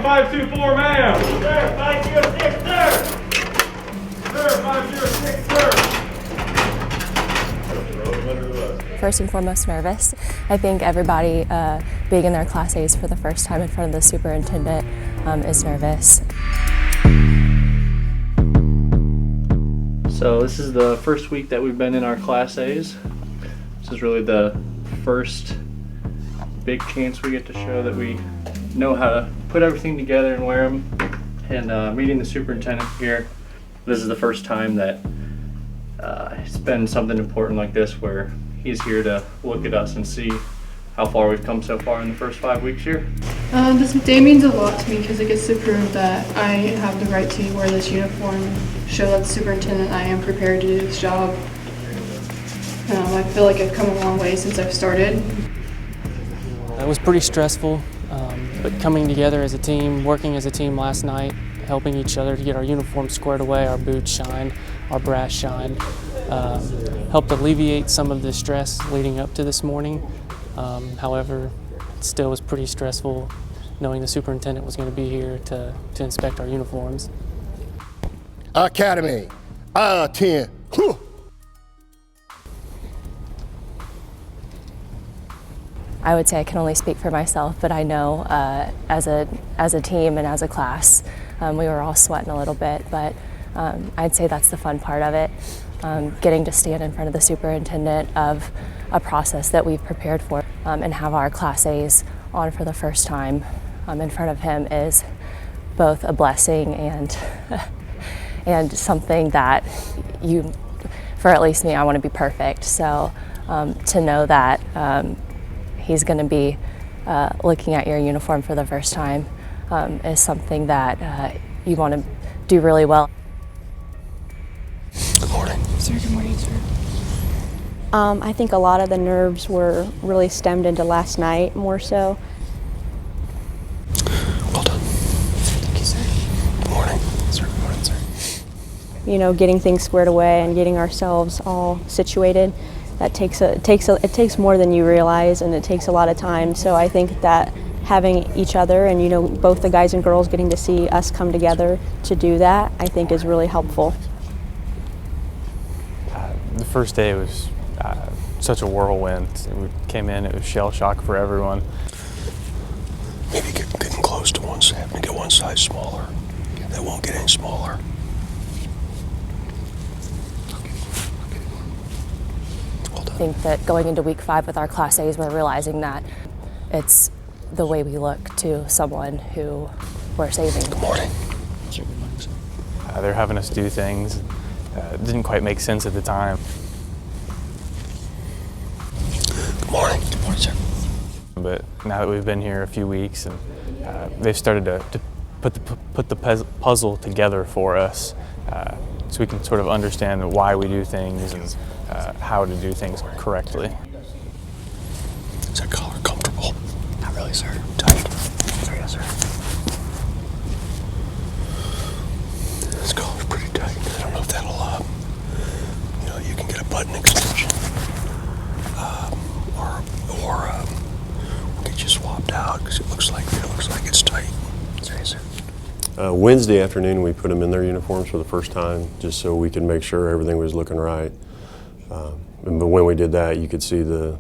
524, ma'am. Sir, 506, sir. Sir, 506, sir. First and foremost, nervous. I think everybody being in their Class A's for the first time in front of the superintendent is nervous. So this is the first week that we've been in our Class A's. This is really the first big chance we get to show that we know how to put everything together and wear them. And meeting the superintendent here, this is the first time that it's been something important like this where he's here to look at us and see how far we've come so far in the first 5 weeks here. This day means a lot to me because it gets to prove that I have the right to wear this uniform, show that the superintendent I am prepared to do this job. I feel like I've come a long way since I've started. It was pretty stressful, but coming together as a team, working as a team last night, helping each other to get our uniforms squared away, our boots shined, our brass shined, helped alleviate some of the stress leading up to this morning. However, it still was pretty stressful knowing the superintendent was going to be here to inspect our uniforms. Academy, 10. I would say I can only speak for myself, but I know as a team and as a class, we were all sweating a little bit, but I'd say that's the fun part of it, getting to stand in front of the superintendent of a process that we've prepared for and have our Class A's on for the first time in front of him is both a blessing and something that for at least me, I want to be perfect. So to know that he's going to be looking at your uniform for the first time is something that you want to do really well. Good morning. Sir, good morning, sir. I think a lot of the nerves were really stemmed into last night more so. Well done. Thank you, sir. Good morning. Sir, good morning, sir. You know, getting things squared away and getting ourselves all situated. That it takes more than you realize, and it takes a lot of time. So I think that having each other and, you know, both the guys and girls getting to see us come together to do that, I think is really helpful. The first day was such a whirlwind. We came in, it was shell shock for everyone. Maybe getting close to one, having to get one size smaller. That won't get any smaller. I think that going into week 5 with our Class A's, we're realizing that it's the way we look to someone who we're saving. Good morning. They're having us do things. It didn't quite make sense at the time. Good morning. Good morning, sir. But now that we've been here a few weeks and they've started to put the puzzle together for us so we can sort of understand why we do things and how to do things correctly. Is that collar comfortable? Not really, sir. Tight? Sir, yes, sir. This collar's pretty tight. I don't know if that'll, you know, you can get a button extension, or we'll get you swapped out because it looks like it's tight. Sir, yes, sir. Wednesday afternoon, we put them in their uniforms for the first time, just so we could make sure everything was looking right. But when we did that, you could see the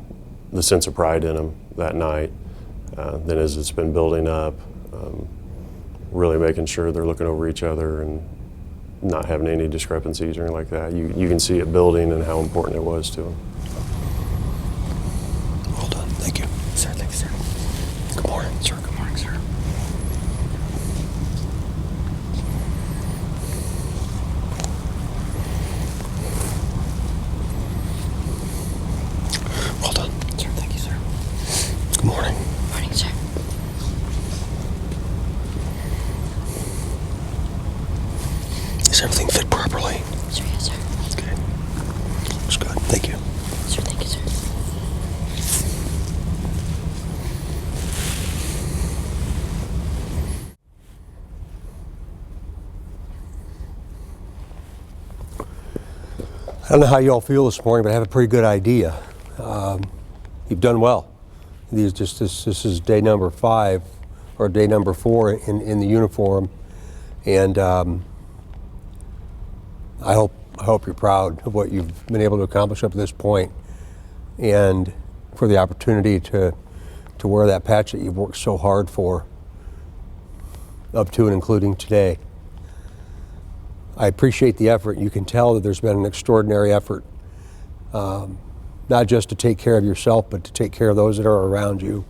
sense of pride in them that night. Then as it's been building up, really making sure they're looking over each other and not having any discrepancies or anything like that. You can see it building and how important it was to them. Well done. Thank you. Sir, thank you, sir. Good morning, sir. Good morning, sir. Well done. Sir, thank you, sir. Good morning. Good morning, sir. Does everything fit properly? Sir, yes, sir. Okay. Looks good. Thank you. Sir, thank you, sir. I don't know how you all feel this morning, but I have a pretty good idea. You've done well. This is day number 5 or day number 4 in the uniform. And I hope you're proud of what you've been able to accomplish up to this point, and for the opportunity to wear that patch that you've worked so hard for, up to and including today. I appreciate the effort. You can tell that there's been an extraordinary effort, not just to take care of yourself, but to take care of those that are around you.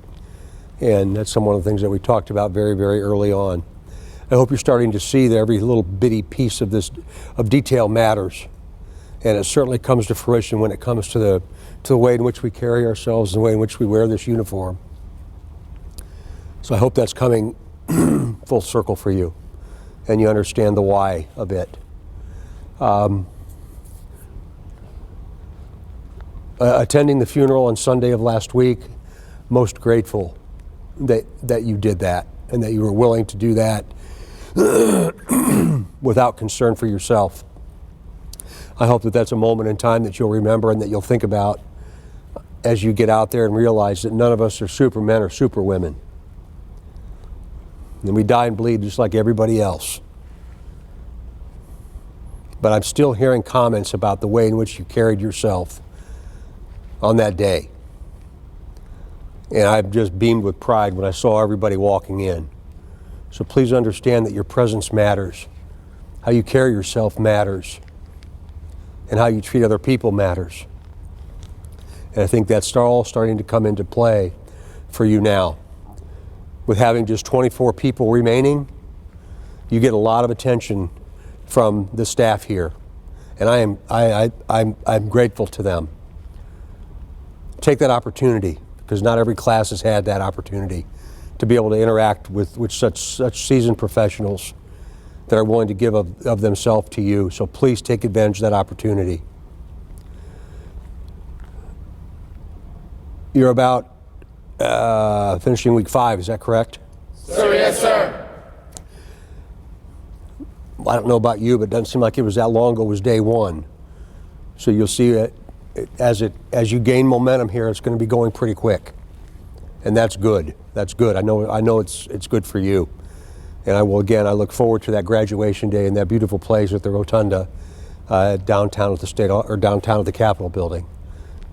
And that's one of the things that we talked about very, very early on. I hope you're starting to see that every little bitty piece of detail matters. And it certainly comes to fruition when it comes to the way in which we carry ourselves and the way in which we wear this uniform. So I hope that's coming full circle for you, and you understand the why of it. Attending the funeral on Sunday of last week, most grateful that you did that and that you were willing to do that without concern for yourself. I hope that that's a moment in time that you'll remember and that you'll think about as you get out there and realize that none of us are supermen or superwomen. And we die and bleed just like everybody else. But I'm still hearing comments about the way in which you carried yourself on that day. And I've just beamed with pride when I saw everybody walking in. So please understand that your presence matters. How you carry yourself matters. And how you treat other people matters. And I think that's all starting to come into play for you now. With having just 24 people remaining, you get a lot of attention from the staff here. And I'm grateful to them. Take that opportunity, because not every class has had that opportunity to be able to interact with such seasoned professionals that are willing to give of themselves to you. So please take advantage of that opportunity. You're about finishing week 5, is that correct? Sir, yes, sir. I don't know about you, but it doesn't seem like it was that long ago. It was day 1. So you'll see that as you gain momentum here, it's going to be going pretty quick. And that's good. That's good. I know it's good for you. And I look forward to that graduation day in that beautiful place at the Rotunda downtown at the downtown at the Capitol building.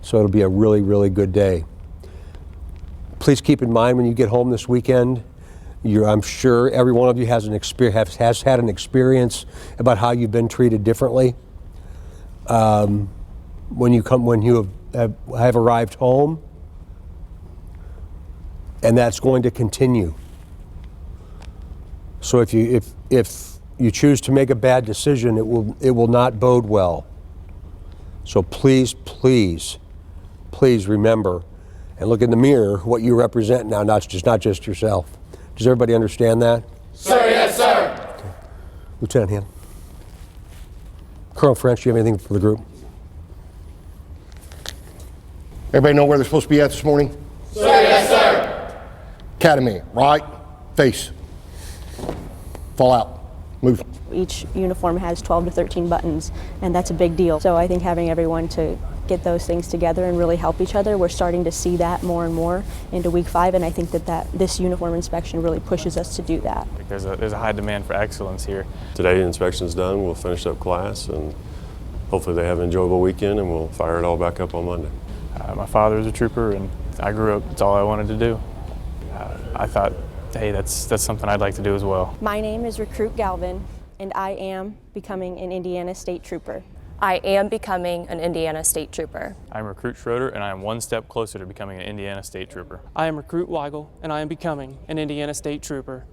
So it'll be a really, really good day. Please keep in mind when you get home this weekend, I'm sure every one of you has had an experience about how you've been treated differently. When you have arrived home, and that's going to continue. So if you choose to make a bad decision, it will not bode well. So please remember and look in the mirror what you represent now, not just yourself. Does everybody understand that? Sir, yes, sir. Okay. Lieutenant Han. Colonel French, do you have anything for the group? Everybody know where they're supposed to be at this morning? Sir, yes, sir. Academy, right, face, fall out, move. Each uniform has 12 to 13 buttons, and that's a big deal. So I think having everyone to get those things together and really help each other, we're starting to see that more and more into week 5, and I think that this uniform inspection really pushes us to do that. There's a high demand for excellence here. Today the inspection's done, we'll finish up class, and hopefully they have an enjoyable weekend, and we'll fire it all back up on Monday. My father was a trooper, and I grew up, it's all I wanted to do. I thought, hey, that's something I'd like to do as well. My name is Recruit Galvin, and I am becoming an Indiana State Trooper. I am becoming an Indiana State Trooper. I'm Recruit Schroeder, and I am one step closer to becoming an Indiana State Trooper. I am Recruit Weigel, and I am becoming an Indiana State Trooper.